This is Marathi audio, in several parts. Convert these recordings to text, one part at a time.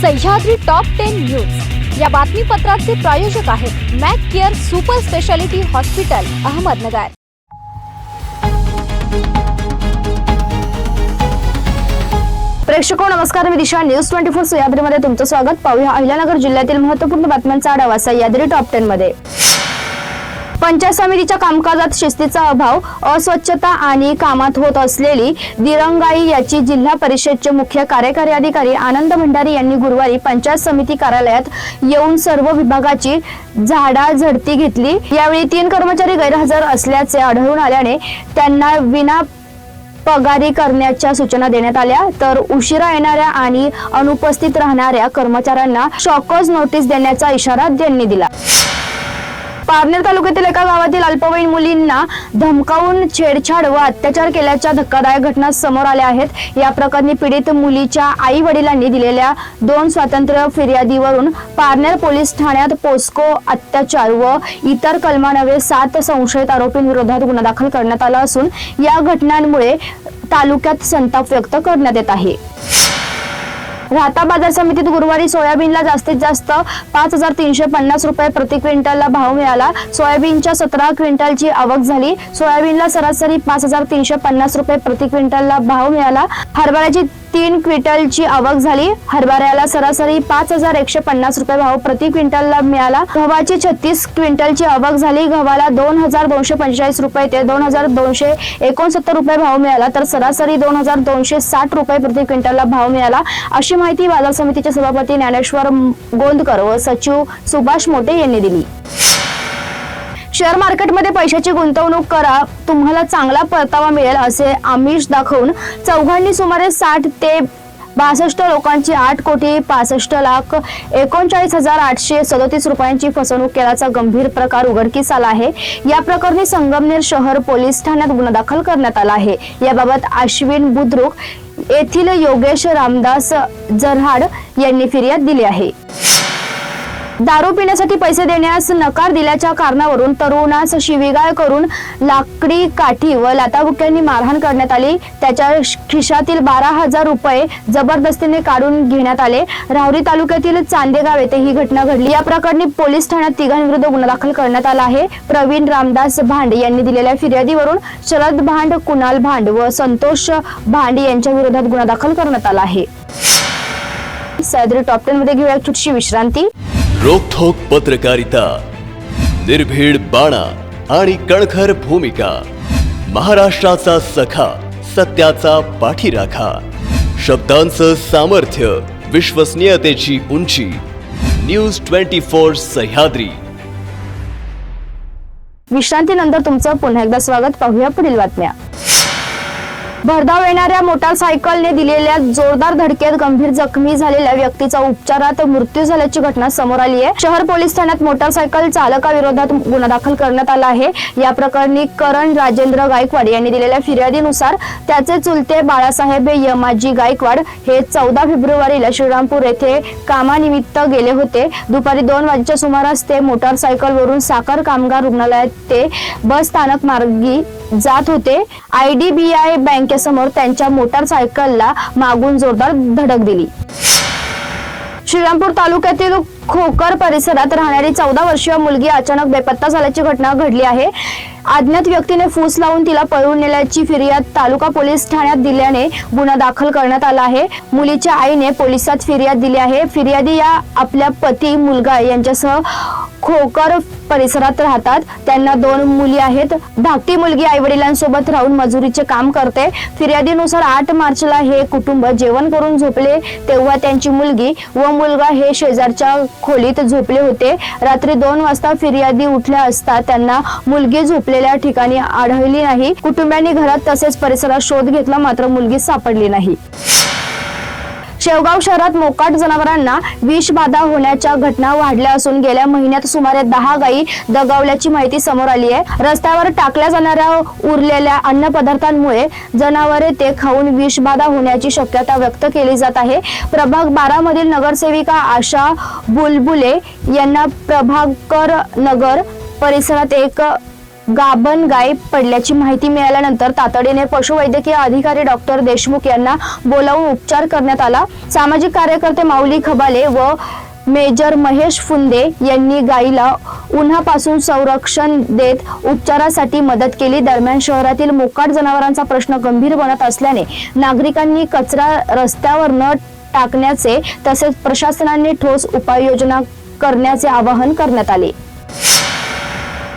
सह्याद्री टॉप 10 न्यूज या बातमीपत्राचे प्रायोजक आहेत Mac care super speciality hospital Ahmednagar. प्रेक्षको नमस्कार, मी दिशा न्यूज 24 सह्याद्रीमध्ये तुमचं स्वागत। पाहूया अहिल्यानगर जिल्ह्यातील महत्त्वपूर्ण बातम्यांचा आढावा सह्याद्री टॉप 10 मध्ये। पंचायत समितीच्या कामकाजात शिस्तीचा अभाव, अस्वच्छता आणि कामात होत असलेली दिरंगाई याची जिल्हा परिषदेचे मुख्य कार्यकारी अधिकारी आनंद भंडारी यांनी गुरुवारी पंचायत समिती कार्यालयात येऊन सर्व विभागाची झाडाझडती घेतली। यावेळी 3 कर्मचारी गैरहजर असल्याचे आढळून आल्याने त्यांना विना पगारी करण्याच्या सूचना देण्यात आल्या, तर उशिरा येणाऱ्या आणि अनुपस्थित राहणाऱ्या कर्मचाऱ्यांना शॉकॉज नोटीस देण्याचा इशारा त्यांनी दिला। पारनेर तालुक्यातील एका गावातील अल्पवयीन मुलींना धमकावून छेडछाड व अत्याचार केल्याच्या धक्कादायक घटना समोर आल्या आहेत। या प्रकरणी पीडित मुलीच्या आई वडिलांनी दिलेल्या 2 स्वतंत्र फिर्यादीवरून पारनेर पोलीस ठाण्यात पोस्को अत्याचार व इतर कलमानवे 7 संशयित आरोपींविरोधात गुन्हा दाखल करण्यात आला असून या घटनांमुळे तालुक्यात संताप व्यक्त करण्यात येत आहे। राहता बाजार समितीत गुरुवारी सोयाबीनला जास्तीत जास्त 5350 रुपये प्रति क्विंटलला भाव मिळाला। सोयाबीनच्या 17 क्विंटलची आवक झाली। सोयाबीनला सरासरी 5350 रुपये प्रति क्विंटलला भाव मिळाला। हरभऱ्याची 3 क्विंटलची आवक झाली। हरभऱ्याला सरासरी 5150 रुपये भाव प्रति क्विंटलला मिळाला। गव्हाची 36 क्विंटलची आवक झाली। गव्हाला 2245 रुपये ते 2269 रुपये भाव मिळाला, तर सरासरी 2260 रुपये प्रति क्विंटलला भाव मिळाला, अशी माहिती बाजार समितीचे सभापती ज्ञानेश्वर गोंदकर व सचिव सुभाष मोटे यांनी दिली। शेअर मार्केटमध्ये पैशाची गुंतवणूक करा, तुम्हाला चांगला परतावा मिळेल असे आमिष दाखवून चौघांनी सुमारे 60 ते 62 लोकांची 8,65,39,837 रुपयांची फसवणूक केल्याचा गंभीर प्रकार उघडकीस आला आहे। या प्रकरणी संगमनेर शहर पोलीस ठाण्यात गुन्हा दाखल करण्यात आला आहे। याबाबत अश्विन बुद्रुक येथील योगेश रामदास जरहाड यांनी फिर्याद दिली आहे। दारू पिण्यासाठी पैसे देण्यास नकार दिल्याच्या कारणावरून तरुणास शिवीगाळ करून लाकडी काठी व लाथाबुक्क्यांनी मारहाण करण्यात आली। त्याच्या खिशातील 12,000 रुपये जबरदस्तीने काढून घेण्यात आले। राहुरी तालुक्यातील चांदेगाव येथे ही घटना घडली। या प्रकरणी पोलीस ठाण्यात तिघांविरुद्ध गुन्हा दाखल करण्यात आला आहे। प्रवीण रामदास भांड यांनी दिलेल्या फिर्यादीवरून शरद भांड, कुणाल भांड व संतोष भांड यांच्या विरोधात गुन्हा दाखल करण्यात आला आहे। सह्याद्री टॉप 10 मध्ये घेऊया छोटीशी विश्रांती। रोखोक पत्रकारिता, निर्भीड बाणा आणि कणखर भूमिका, महाराष्ट्राचा सखा, सत्याचा पाठीराखा, शब्दांचं सामर्थ्य, विश्वसनीयतेची उंची, न्यूज 24 सह्याद्री। विश्रांतीनंतर तुमचं पुन्हा एकदा स्वागत। पाहूया पुढील बातम्या। भरधाव येणाऱ्या मोटारसायकलने दिलेल्या जोरदार धडकेत गंभीर जखमी झालेल्या व्यक्तीचा उपचारात मृत्यू झाल्याची घटना समोर आली आहे। शहर पोलीस ठाण्यात मोटारसायकल चालकाविरोधात गुन्हा दाखल करण्यात आला आहे। या प्रकरणी करण राजेंद्र गायकवाड यांनी दिलेल्या फिर्यादीनुसार त्याचे चुलते बाळासाहेब यमाजी गायकवाड हे 14 फेब्रुवारीला श्रीरामपूर येथे कामानिमित्त गेले होते। दुपारी 2 वाजेच्या सुमारास ते मोटारसायकलवरून साखर कामगार रुग्णालयात ते बस स्थानक मार्गी जात होते। IDBI बँकेसमोर त्यांच्या मोटारसायकलला मागून जोरदार धडक दिली। श्रीरामपूर तालुक्यातील खोकर परिसरात राहणारी 14 वर्षीय मुलगी अचानक बेपत्ता झाल्याची घटना घडली आहे। अज्ञात व्यक्तीने फूस लावून तिला पळवून नेल्याची फिर्याद तालुका पोलीस ठाण्यात दिल्याने गुन्हा दाखल करण्यात आला आहे। मुलीच्या आईने पोलिसात फिर्याद दिली आहे। फिर्यादी या आपल्या पती, मुलगा यांच्यासह खोकर परिसरात राहतात। त्यांना 2 मुली आहेत। धाकटी मुलगी आईवडिलांसोबत राहून मजुरीचे काम करते। फिर्यादीनुसार 8 मार्चला हे कुटुंब जेवण करून झोपले तेव्हा त्यांची मुलगी व मुलगा हे शेजारच्या खोलीत झोपले होते। रात्री 2 वाजता फिर्यादी उठल्या असता त्यांना मुलगी झोपलेल्या ठिकाणी आढळली नाही। कुटुंबियांनी घरात तसेच परिसरात शोध घेतला, मात्र मुलगी सापडली नाही। शेवगाव शहरात मोकाट जनावरांना विषबाधा होण्याच्या घटना वाढल्या असून गेल्या महिन्यात सुमारे 10 गायी दगावल्याची माहिती समोर आली आहे। रस्त्यावर टाकल्या जाणाऱ्या उरलेल्या अन्न पदार्थांमुळे जनावरे ते खाऊन विषबाधा होण्याची शक्यता व्यक्त केली जात आहे। प्रभाग 12 मधील नगरसेविका आशा बुलबुले यांना प्रभाकर नगर परिसरात एक गाभण गाय पडल्याची माहिती मिळाल्यानंतर तातडीने पशुवैद्यकीय अधिकारी डॉक्टर देशमुख यांना बोलावून उपचार करण्यात आला। सामाजिक कार्यकर्ते माऊली खबाले व मेजर महेश फुंदे यांनी गायीला उन्हापासून संरक्षण देत उपचारासाठी मदत केली। दरम्यान शहरातील मोकाट जनावरांचा प्रश्न गंभीर बनत असल्याने नागरिकांनी कचरा रस्त्यावर न टाकण्याचे तसेच प्रशासनाने ठोस उपाययोजना करण्याचे आवाहन करण्यात आले।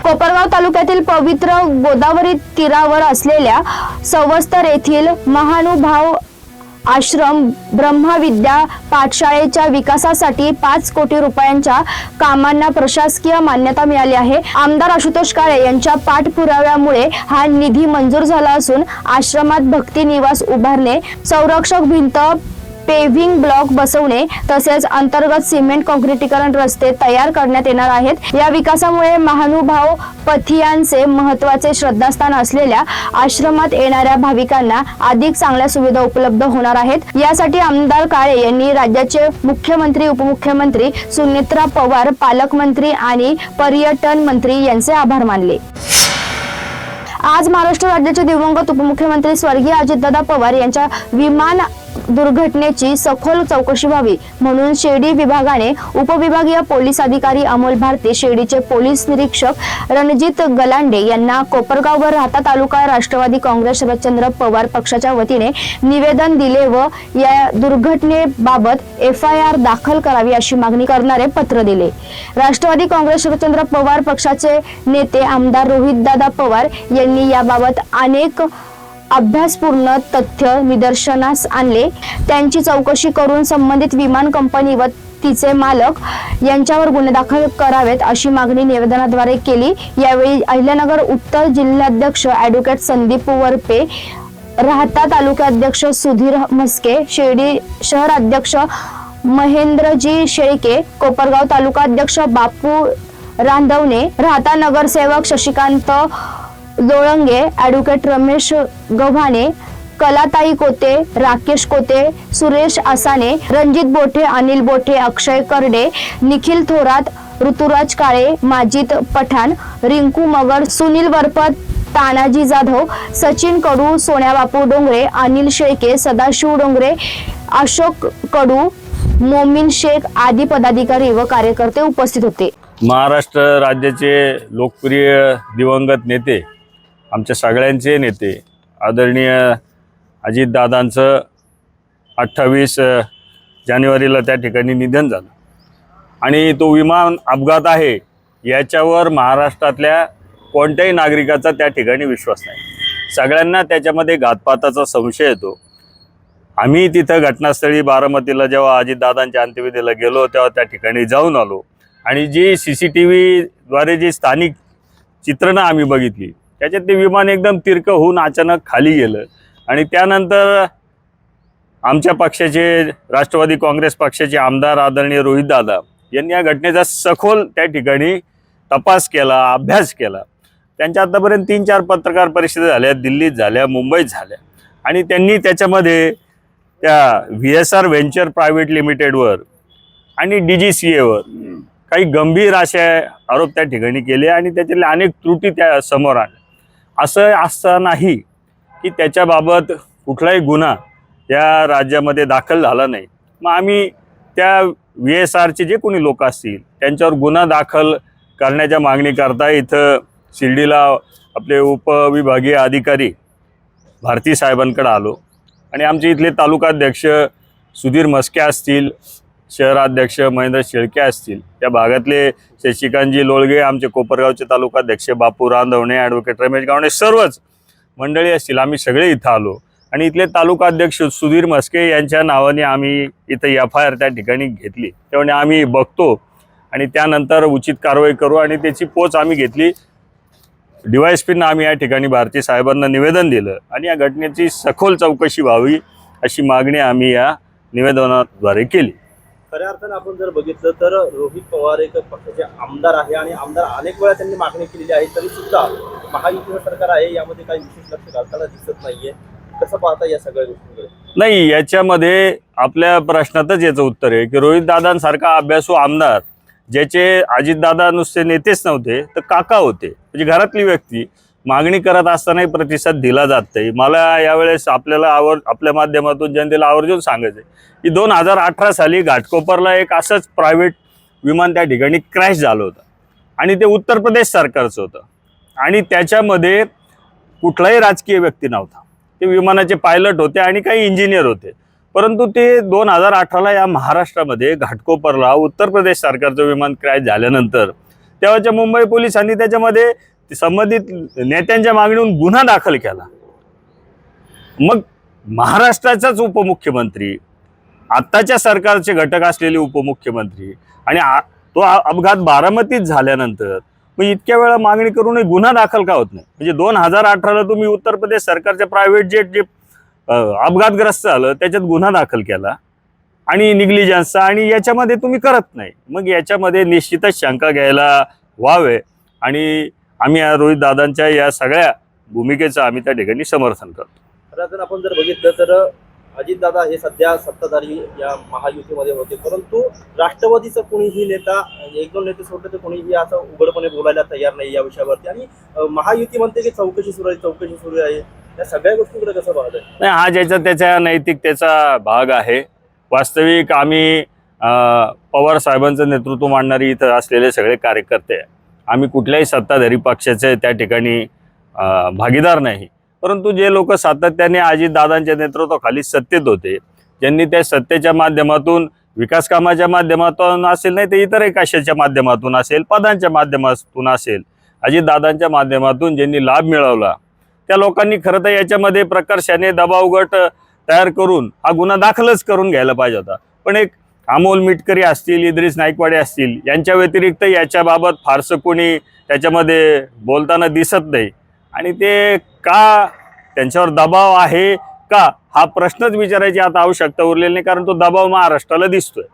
कोपरगाव तालुक्यातील पवित्र गोदावरी तीरावर असलेल्या सवस्तर येथील महानुभाव आश्रम ब्रह्मविद्या पाठशाळेच्या विकासासाठी 5 कोटी रुपयांच्या कामांना प्रशासकीय मान्यता मिळाली आहे। आमदार आशुतोष काळे यांच्या पाठपुराव्यामुळे हा निधी मंजूर झाला असून आश्रमात भक्ती निवास उभारणे, संरक्षक भिंत, पेव्हिंग ब्लॉक बसवणे तसेच अंतर्गत सिमेंट काँक्रिटीकरण रस्ते तयार करण्यात येणार आहेत। या विकासामुळे महानुभाव पथियांचे महत्त्वाचे श्रद्धास्थान असलेल्या आश्रमात येणाऱ्या भाविकांना अधिक चांगल्या सुविधा उपलब्ध होणार आहेत। यासाठी आमदार काळे यांनी राज्याचे मुख्यमंत्री, उपमुख्यमंत्री सुनेत्रा पवार, पालकमंत्री आणि पर्यटन मंत्री यांचे आभार मानले। आज महाराष्ट्र राज्याचे दिवंगत उपमुख्यमंत्री स्वर्गीय अजितदादा पवार यांच्या विमान दुर्घटनेची सखोल चौकशी व्हावी म्हणून शिर्डी विभागाने उपविभागीय पोलीस अधिकारी अमोल भारती, शिर्डीचे पोलीस निरीक्षक रणजित गलांडे यांना कोपरगाव व राहता तालुका राष्ट्रवादी काँग्रेस शरदचंद्र पवार पक्षाच्या वतीने निवेदन दिले व या दुर्घटनेबाबत FIR दाखल करावी अशी मागणी करणारे पत्र दिले। राष्ट्रवादी काँग्रेस शरदचंद्र पवार पक्षाचे नेते आमदार रोहितदादा पवार यांनी याबाबत अनेक अभ्यासपूर्ण तथ्य निदर्शनास आणले। त्यांची चौकशी करून संबंधित विमान कंपनी व तिचे मालक यांच्यावर गुन्हे दाखल करावेत अशी मागणी निवेदनाद्वारे केली। यावेळी अहिल्यानगर उत्तर जिल्हाध्यक्ष ॲडव्होकेट संदीप वरपे, राहता तालुकाध्यक्ष सुधीर म्हस्के, शिर्डी शहर अध्यक्ष महेंद्रजी शेळके, कोपरगाव तालुकाध्यक्ष बापू रांधवणे, राहता नगरसेवक शशिकांत लोळंगे, ॲडव्होकेट रमेश गव्हाणे, कलाताई कोते, राकेश कोते, सुरेश आसाने, रणजित बोठे, अनिल बोठे, अक्षय करडे, निखिल थोरात, ऋतुराज काळे, माजिद पठाण, रिंकू मगर, सुनील वरपत, तानाजी जाधव, सचिन कडू, सोन्या बापू डोंगरे, अनिल शेळके, सदाशिव डोंगरे, अशोक कडू, मोमीन शेख आदी पदाधिकारी व कार्यकर्ते उपस्थित होते। महाराष्ट्र राज्याचे लोकप्रिय दिवंगत नेते, आमच्या सगळ्यांचे नेते आदरणीय अजितदादांचं 28 जानेवारीला त्या ठिकाणी निधन झालं आणि तो विमान अपघात आहे याच्यावर महाराष्ट्रातल्या कोणत्याही नागरिकाचा त्या ठिकाणी विश्वास नाही। सगळ्यांना त्याच्यामध्ये घातपाताचा संशय येतो। आम्ही तिथं घटनास्थळी बारामतीला जेव्हा अजितदादांच्या अंत्यविधीला गेलो तेव्हा त्या ठिकाणी जाऊन आलो आणि जी CCTVद्वारे जी स्थानिक चित्रणं आम्ही बघितली त्याच्यात ते विमान एकदम तिरकं होऊन अचानक खाली गेलं आणि त्यानंतर आमच्या पक्षाचे राष्ट्रवादी काँग्रेस पक्षाचे आमदार आदरणीय रोहितदादा यांनी या घटनेचा सखोल त्या ठिकाणी तपास केला, अभ्यास केला। त्यांच्या आतापर्यंत 3-4 पत्रकार परिषदा झाल्या, दिल्लीत झाल्या, मुंबईत झाल्या आणि त्यांनी त्याच्यामध्ये त्या VSR व्हेंचर प्रायव्हेट लिमिटेडवर आणि DGCAवर काही गंभीर असे आरोप त्या ठिकाणी केले आणि त्याच्यातल्या अनेक त्रुटी त्या समोर आल्या। असं असतानाही की त्याच्याबाबत कुठलाही गुन्हा या राज्यामध्ये दाखल झाला नाही। मग आम्ही त्या VSRचे जे कोणी लोक असतील त्यांच्यावर गुन्हा दाखल करण्याच्या मागणीकरता इथं शिर्डीला आपले उपविभागीय अधिकारी भारती साहेबांकडे आलो आणि आमचे इथले तालुकाध्यक्ष सुधीर म्हस्के असतील, शहराध्यक्ष महेंद्र शेळके असतील, त्या भागातले शशिकांतजी लोळगे, आमचे कोपरगावचे तालुकाध्यक्ष बापू रांधवणे, ॲडव्होकेट रमेश गव्हाणे, सर्वच मंडळी असतील, आम्ही सगळे इथं आलो आणि इथले तालुकाध्यक्ष सुधीर म्हस्के यांच्या नावाने आम्ही इथं FIR त्या ठिकाणी घेतली। त्यामुळे आम्ही बघतो आणि त्यानंतर उचित कारवाई करू आणि त्याची पोच आम्ही घेतली। DYSPना आम्ही या ठिकाणी भारती साहेबांना निवेदन दिलं आणि या घटनेची सखोल चौकशी व्हावी अशी मागणी आम्ही या निवेदनाद्वारे केली। खऱ्या अर्थानं आपण जर बघितलं तर रोहित पवार एक पक्षाचे आमदार आहे आणि आमदार अनेक वेळा त्यांनी मागणी केलेली आहे, तरी सुद्धा महायुतीचं सरकार आहे यामध्ये काही विशेष लक्ष घालताना दिसत नाहीये। कसं पाहता या सगळ्या गोष्टींकडे? नाही, याच्यामध्ये आपल्या प्रश्नातच याचं उत्तर आहे की रोहितदादांसारखा अभ्यासू आमदार ज्याचे अजितदादा नुसते नेतेच नव्हते तर काका होते, म्हणजे घरातली व्यक्ती मागणी करत असतानाही प्रतिसाद दिला जात नाही. मला यावेळेस आपल्या माध्यमातून जनतेला आवर्जून सांगायचं आहे की 2018 साली घाटकोपरला एक असंच प्रायव्हेट विमान त्या ठिकाणी क्रॅश झालं होतं आणि ते उत्तर प्रदेश सरकारचं होतं आणि त्याच्यामध्ये कुठलाही राजकीय व्यक्ती नव्हता. ते विमानाचे पायलट होते आणि काही इंजिनियर होते, परंतु ते 2018ला या महाराष्ट्रामध्ये घाटकोपरला उत्तर प्रदेश सरकारचं विमान क्रॅश झाल्यानंतर तेव्हाच्या मुंबई पोलिसांनी त्याच्यामध्ये संबंधित नेत्यांच्या मागणीहून गुन्हा दाखल केला. मग महाराष्ट्राचाच उपमुख्यमंत्री, आत्ताच्या सरकारचे घटक असलेले उपमुख्यमंत्री आणि तो अपघात बारामतीत झाल्यानंतर मग इतक्या वेळा मागणी करूनही गुन्हा दाखल का होत नाही? म्हणजे 2018ला तुम्ही उत्तर प्रदेश सरकारचे प्रायव्हेट जेट जे अपघातग्रस्त झालं त्याच्यात गुन्हा दाखल केला आणि निग्लिजन्सचा, आणि याच्यामध्ये तुम्ही करत नाही. मग याच्यामध्ये निश्चितच शंका घ्यायला व्हावे आणि आम्ही रोहित दादांच्या या सगळ्या भूमिकेचं आम्ही त्या ठिकाणी समर्थन करतो. खरं तर आपण जर बघितलं तर अजितदादा हे सध्या सत्ताधारी या महायुतीमध्ये होते, परंतु राष्ट्रवादीचा कोणीही नेता, एक दोन नेते सोडले तर कोणीही असं उघडपणे बोलायला तयार नाही या विषयावरती. आणि महायुती म्हणते की चौकशी सुरू आहे. या सगळ्या गोष्टींकडे कसं पाहत आहे? नाही, हा ज्याचा त्याच्या नैतिकतेचा भाग आहे. वास्तविक आम्ही पवार साहेबांचं नेतृत्व मांडणारी इथं असलेले सगळे कार्यकर्ते, आम्ही कुठल्याही सत्ताधारी पक्षाचे त्या ठिकाणी भागीदार नाही. परंतु जे लोक सातत्याने अजितदादांच्या नेतृत्वाखाली सत्तेत होते, ज्यांनी त्या सत्तेच्या माध्यमातून विकास कामाच्या माध्यमातून असेल, नाही तर इतरही कशाच्या माध्यमातून असेल, पदांच्या माध्यमातून असेल, अजितदादांच्या माध्यमातून ज्यांनी लाभ मिळवला त्या लोकांनी खरं तर याच्यामध्ये प्रकर्षाने दबाव गट तयार करून हा गुन्हा दाखलच करून घ्यायला पाहिजे होता. पण एक अमोल मिटकरी असतील, इद्रिस नाईकवाडे असतील, यांच्या व्यतिरिक्त याच्याबाबत फारसं कोणी त्याच्यामध्ये बोलताना दिसत नाही आणि ते का त्यांच्यावर दबाव आहे का हा प्रश्नच विचारायची आता आवश्यकता उरलेली नाही, कारण तो दबाव महाराष्ट्राला दिसतोय.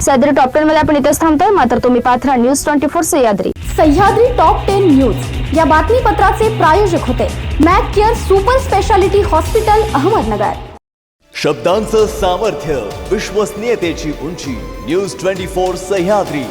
सह्याद्री टॉप 10 मध्ये आपण इथेच थांबतोय, मात्र तुम्ही पाहत राहा news 24 Sahyadri. Sahyadri top 10 news या बातमीपत्राचे प्रायोजक होते Mac care super speciality hospital, Ahmednagar. शब्दांचं सामर्थ्य, विश्वसनीयतेची उंची. न्यूज 24 सह्याद्री.